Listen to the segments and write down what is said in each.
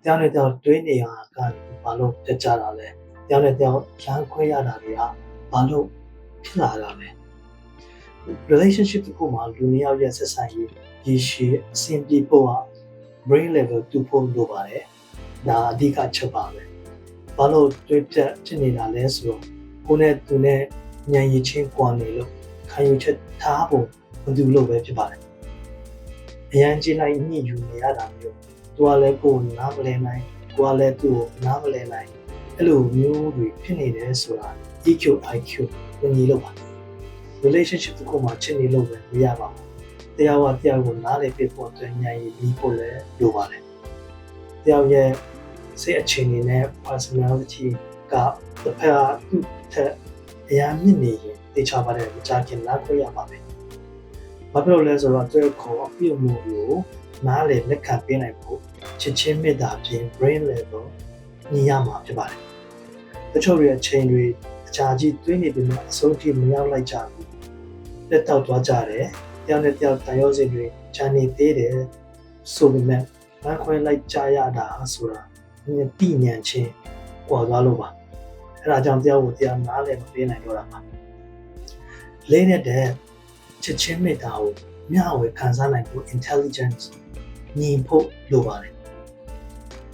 တရားနဲ့တရားတွေးနေရကဘာလို့ပြကြတာလဲတရားနဲ့တရားရန်ခွဲရတာတွေကဘာလို့ဖြစ်လာတာလဲ relationship တစ်ခုမှာလူမျိုးရဲ့ဆက်ဆံရေးရည်ရှိအဆင်ပြေဖို့က brain level တူဖို့လိုပါတယ်ဒါအဓိကချက်ပါပဲဘာလို့တွေးပြဖြစ်နေတာလဲဆိုတော့ကိုယ်နဲ့သူနဲ့ဉာဏ်ရည်ချင်းကွာနေလို့ခံယူချက်ထားဖို့မတူလို့ပဲဖြစ်ပါတယ်အရန်ကြီးလိုက်ညှိယူနေရတာမျိုးသူကလည်းကိုယ်နားမလဲနိုင်ကိုယ်ကလည်းသူ့ကိုနားမလဲနိုင်အဲ့လိုမျိုးတွေဖြစ်နေတယ်ဆိုတာ EQ IQ ဝင်ကြီးလို့ပါ relationship တစ်ခုမှာချစ်နေလို့ပဲမရပါဘူးတရားဝတရားကိုနားလည်ပြဖို့အတွက်ဉာဏ်ရည်ပြီးဖို့လည်းလိုပါတယ်တရားရဲ့စိတ်အခြေအနေနဲ့ personality ကတစ်ဖက်ကသူ့ထက်အများမြင့်နေရင်တေချာပါတယ်မကြခင်နားခွဲရပါမယ်ဘာဖြစ်လို့လဲဆိုတော့တွေ့ခေါ်အပြုမှုကိုနားလည်လက်ခံပေးနိုင်ဖို့ချစ်ချင်းမေတ္တာဖြင့် brain level ညီရမှာဖြစ်ပါတယ်တချို့ရဲ့အချိန်တွေအကြာကြီးတွေးနေပြီးမှအဆုံးထိမရောက်လိုက်ကြဘူးလက်တောက်သွားကြတယ်တယောက်နဲ့တယောက်တန်ရုံးစင်တွေခြံနေသေးတယ်ဆိုပေမဲ့မခွဲလိုက်ကြရတာဆိုတာတိဉဏ်ချင်းကွာသွားလို့ပါအဲ့ဒါကြောင့်တယောက်ကိုတယောက်နားလည်မပေးနိုင်တော့တာပါလေးတဲ့ချစ်ချင်းမေတ္တာကိုမျှဝေခံစားနိုင်ဖို့ intelligence ညီဖို့လိုပါတယ်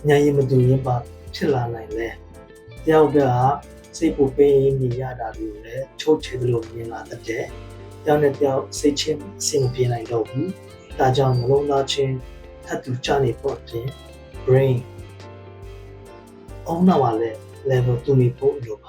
ဉာဏ်ရည်မတူရင်ပါဖြစ်လာနိုင်လဲတယောက်ကစိတ်ပူပင်းနေရတာတွေကိုလည်းချိုးချယ်လို့မြင်လာတဲ့တယောက်နဲ့တယောက်စိတ်ချင်းအဆင်ပြေနိုင်တော့ဘူးဒါကြောင့်နှလုံးသားချင်းထပ်တူချနေဖို့ပြင် brain အောင်နာပါလေ level တူနေဖို့လိုပါ